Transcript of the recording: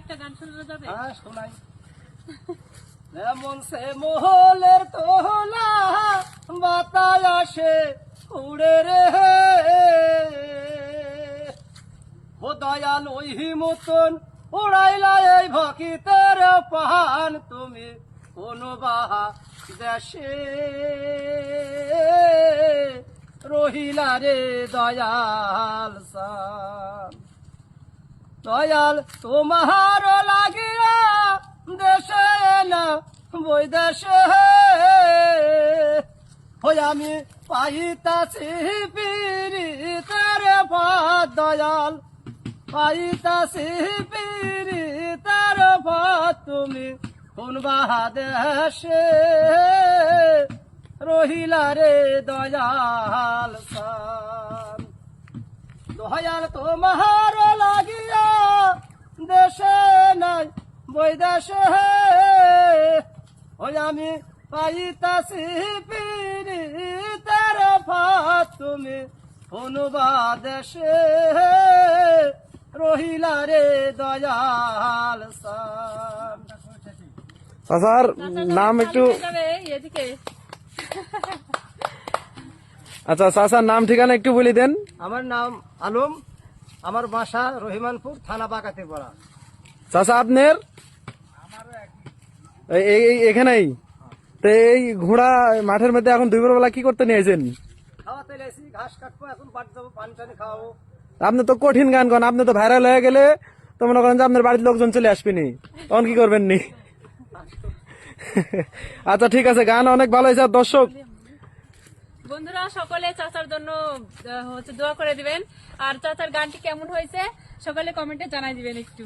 একটা গান শোনা যাবে? হ্যাঁ শোনাই। এমন সে মহলের তোলা বাতাসে উড়ে রে ও দয়াল ওই মতন উড়াইলা এই ভকিতের পাহান তুমি কোন বাহা দেশে রহিলা রে দয়াল সান। দয়াল তোমার লাগিয়া দেশে না বৈদেশে হই আমি পাইতাছি পীড়িতের পথ দয়াল পাইতাছি পীড়িতের পথ তুমি কোন বাহা দেশে রহিলা রে দয়াল সান। দয়াল তোমার লাগিয়া দেশে নাই বৈদেশে ওই আমি পাইতাছি পীড়িতের পথ তুমি কোনবা দেশে রহিলা রে দয়াল সান। চাচার নাম একটু যাবে এদিকে। আচ্ছা চাচার নাম ঠিকানা একটু বলে দেন। আমার নাম আলম, আমার বাসা রহিমানপুর, থানা বাগাতে পড়া। চাচা আপনার এখানেই তো এই ঘোড়া মাঠের মধ্যে এখন দুপুর বেলা কি করতে নিয়েছেন? খাওয়াতে লেছি, ঘাস কাটবো, এখন বাড়ি যাবো, পানি টানি খাওয়াবো। আপনি তো কঠিন গান গান, আপনি তো ভাইরাল হয়ে গেলে তো মনে করেন যে আপনার বাড়ির লোকজন চলে আসবেনি, তখন কি করবেন নি? আচ্ছা ঠিক আছে, গান অনেক ভালো হয়েছে। দর্শক বন্ধুরা সকলে চাচার জন্য দোয়া করে দিবেন, আর চাচার গানটি কেমন হয়েছে সকলে কমেন্টে জানাই দিবেন একটু।